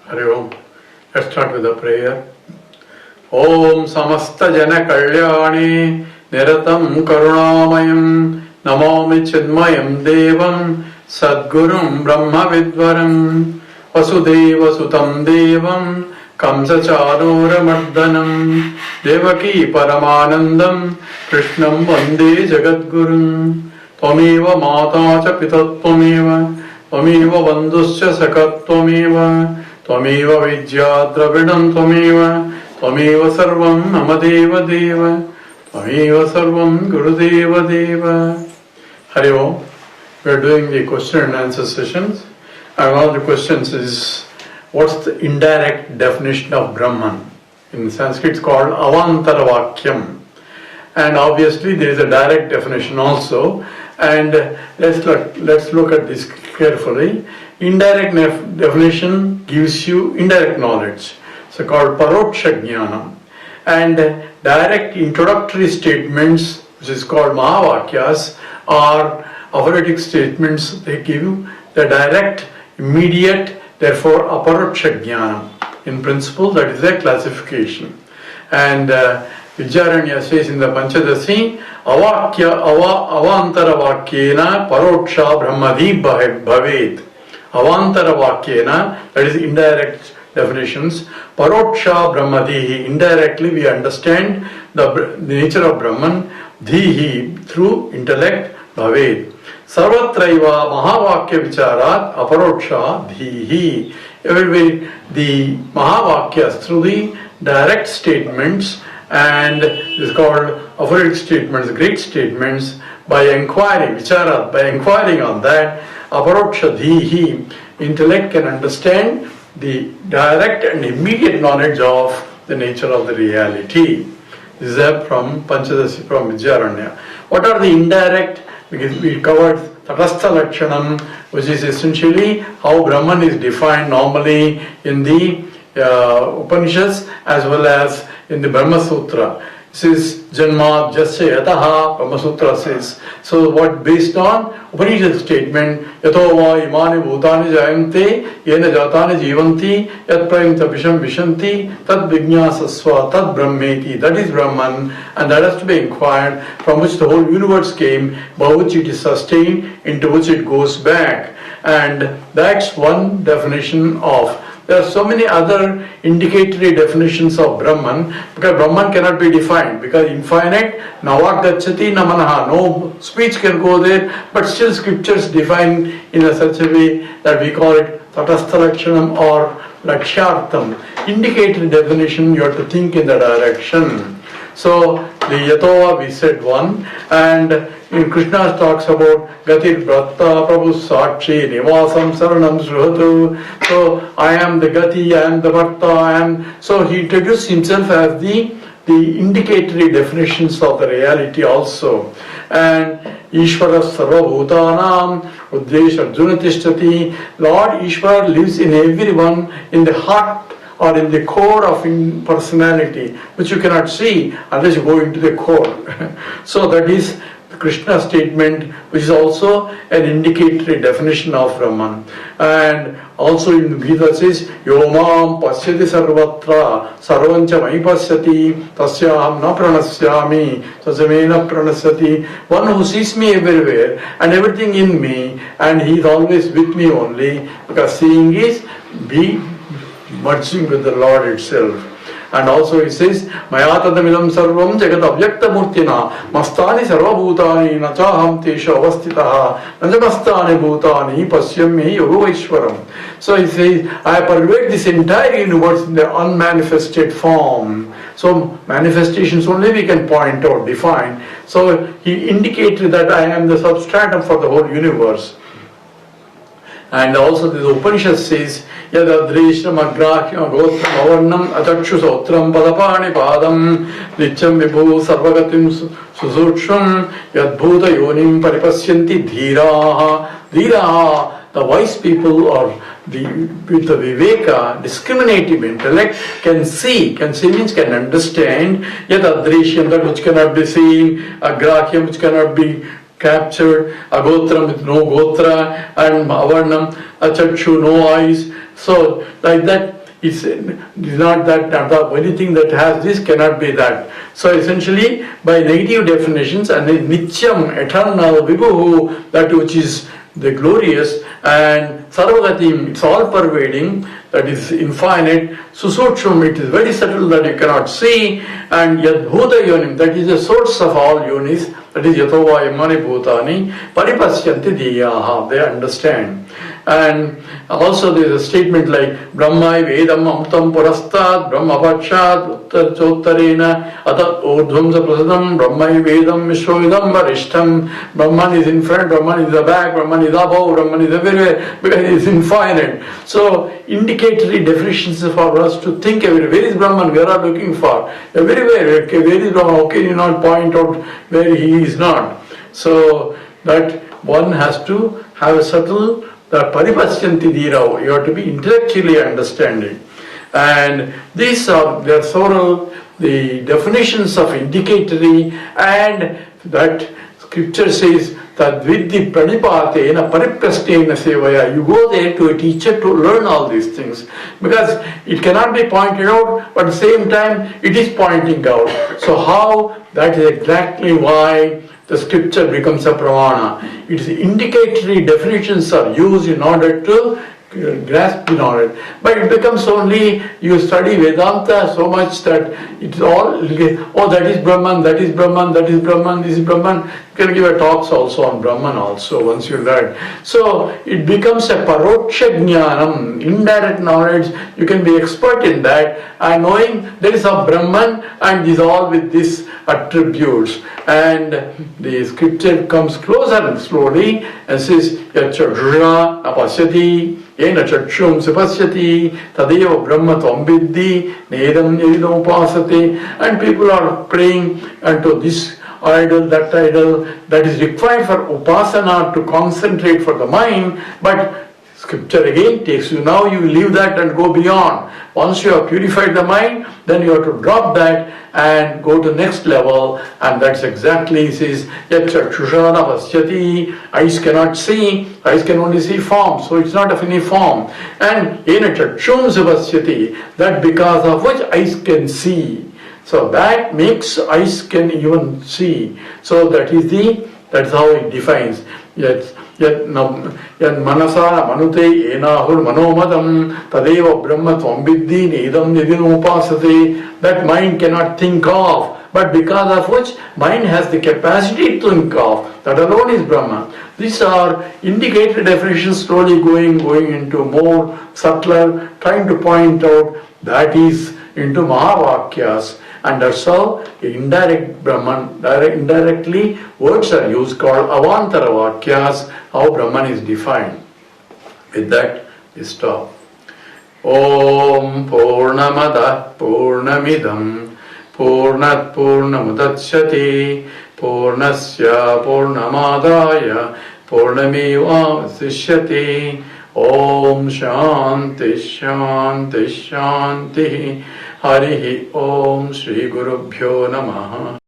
Hari Om. Let's start with a prayer. Om Samasta Jana Kalyani Niratam Karunamayam Namami Chidmayam Devam Sadgurum Brahma Vidvaram Vasudeva Sutam Devam Kamsa Chanura Mardanam Devaki Paramanandam Krishnam Vande Jagadgurum Tvameva Mata Cha Pitattvameva Tvameva Bandhuscha Sakatvameva Tvameva Vidya Dravidam Tvameva Tvameva Sarvam Mama Deva Deva Tvameva Sarvam Gurudeva Deva. Hari Om. We are doing the question and answer sessions, and one of the questions is, what's the indirect definition of Brahman? In Sanskrit it's called Avantara Vakyam, and obviously there is a direct definition also, and let's look at this carefully. Indirect definition gives you indirect knowledge, so called Paroksha Jnanam, and direct introductory statements, which is called Mahavakyas, are aphoretic statements. They give you the direct, immediate, therefore aparoksha jnana. In principle, that is a classification. And Vidyaranya says in the Panchadasi, avantara vakyena paroksha brahmadhi bhaved. Avantara vakyena, that is indirect definitions. Paroksha brahmadhi, indirectly we understand the nature of Brahman, dhihi, through intellect, bhaved. Sarvatraiva Mahavakya Vicharat Aparoksha Dhihi. Everywhere the Mahavakyas through the direct statements, and is called aphoretic statements, great statements, by inquiring, Vicharat, by inquiring on that, Aparoksha Dhihi, intellect can understand the direct and immediate knowledge of the nature of the reality. This is from Panchadasi, from Vidyaranya. What are the indirect? Because we covered Tatastha Lakshanam, which is essentially how Brahman is defined normally in the Upanishads as well as in the Brahma Sutra. This is Janma Jasya Yataha, Brahma Sutra says. So what based on Upanishad statement, Yato va imani bhutani jayante, yena jatani jivanti, yat prayamta visham vishanti, tad vijnasasva, tad brahmeti. That is Brahman, and that has to be inquired, from which the whole universe came, by which it is sustained, into which it goes back. And that's one definition of. There are so many other indicatory definitions of Brahman, because Brahman cannot be defined, because infinite, navak gacchati namanaha, no speech can go there, but still scriptures define in a such a way that we call it tatastha lakshanam or lakshyartham. Indicatory definition, you have to think in the direction. So the Yatova we said one, and in Krishna talks about Gatir Bratta Prabhu Sakshi Nivasam Saranam Sruhatu. So I am the Gati, I am the Bharta, I am. So he introduced himself as the indicatory definitions of the reality also. And Ishvara Sarva Bhutanam Uddesh Arjuna Tishtati. Lord Ishvara lives in everyone, in the heart or in the core of personality, which you cannot see unless you go into the core. So that is Krishna statement, which is also an indicatory definition of Brahman. And also in the Gita says, Yomam pasyati sarvatra sarvancha mai pasyati tasyaham na pranasyami tasamena pranasyati. One who sees me everywhere and everything in me, and he is always with me only, because seeing is be merging with the Lord itself. And also he says, Maya tadamidam sarvam jagat avyakta murtina mastani sarva bhutani nachaham tesha avastitaha najamastani bhutani pasyami yogaishwaram. So he says, I pervade this entire universe in the unmanifested form. So manifestations only we can point out, define. So he indicated that I am the substratum for the whole universe. And also the Upanishad says, Yadadrishram agrahya gotram avarnam atakshu sautram padapani padam nityam vibhu sarvagatim susuksham yadbhuta yonim paripasyanti dhiraha. Dhiraha, the wise people, or with the viveka, discriminative intellect, can see means can understand, Yadadrishram, that which cannot be seen, agrahyam, which cannot be captured, agotram with no gotra, and avarnam, achakshu, no eyes, So like that, it's not that the only thing that has this cannot be that. So essentially, by negative definitions, and nityam, eternal, vibhu, that which is the glorious, and sarvagatim, it's all pervading, that is infinite, susuksham, it is very subtle that you cannot see, and yadbhuta yonim, that is the source of all yonis, that is yatova yamani bhutani, paripasyanti diyaha, they understand. And also there is a statement like Brahma Vedam Amtam Purastad Brahma Pakshat Uttarena Atat Urdhvamsa Prasadam Brahma Vedam Mishrovidam Varishtam. Brahman is in front, Brahman is the back, Brahman is above, Brahman is everywhere, because it is infinite. So indicatory definitions for us to think everywhere. Where is Brahman? Where are looking for? Everywhere. Okay, where is Brahman? How can you not point out where he is not? So that one has to have a subtle the paripasyanti dhirao, you have to be intellectually understanding. And these are the thorough, the definitions of indicatory, and that scripture says that with the pranipatena pariprastena sevaya, you go there to a teacher to learn all these things, because it cannot be pointed out, but at the same time it is pointing out. So how? That is exactly why the scripture becomes a pramana. It is indicatory definitions are used in order to grasp the knowledge. But it becomes only, you study Vedanta so much that it's all, oh that is Brahman, that is Brahman, that is Brahman, this is Brahman. You can give a talks also on Brahman also once you learn. So it becomes a paroksha jnanam, indirect knowledge. You can be expert in that, and knowing there is a Brahman and is all with these attributes. And the scripture comes closer and slowly and says, Yachadra apasyati, Yena chakshum sipasyati, Tadeva Brahma tvamviddi, Nedam yedam upasate. And people are praying unto this idol, that is required for upasana to concentrate for the mind, but scripture again takes you, now you leave that and go beyond. Once you have purified the mind, then you have to drop that and go to the next level, and that's exactly, it says, Yachakshusana pasyati, eyes cannot see, eyes can only see form, so it's not of any form. And yena chakshum pasyati, that because of which eyes can see. So that makes eyes can even see. So that's how it defines. Yet manasa manute enahur manomadam tadeva brahma tvamviddi nedam yedin upasate. That mind cannot think of, but because of which mind has the capacity to think of, that alone is Brahma. These are indicated definitions, slowly going into more subtler, trying to point out that is into Mahavakyas. And that's how indirect Brahman, indirectly words are used called Avantara Vakyas, how Brahman is defined. With that, we stop. Om Purnamada Purnamidam Purnat Purnamudachyate Purnasya Purnamadaya Purnameva Sishyate. Om Shanti Shanti Shanti. Harihi Om Shri Gurubhyo Namaha.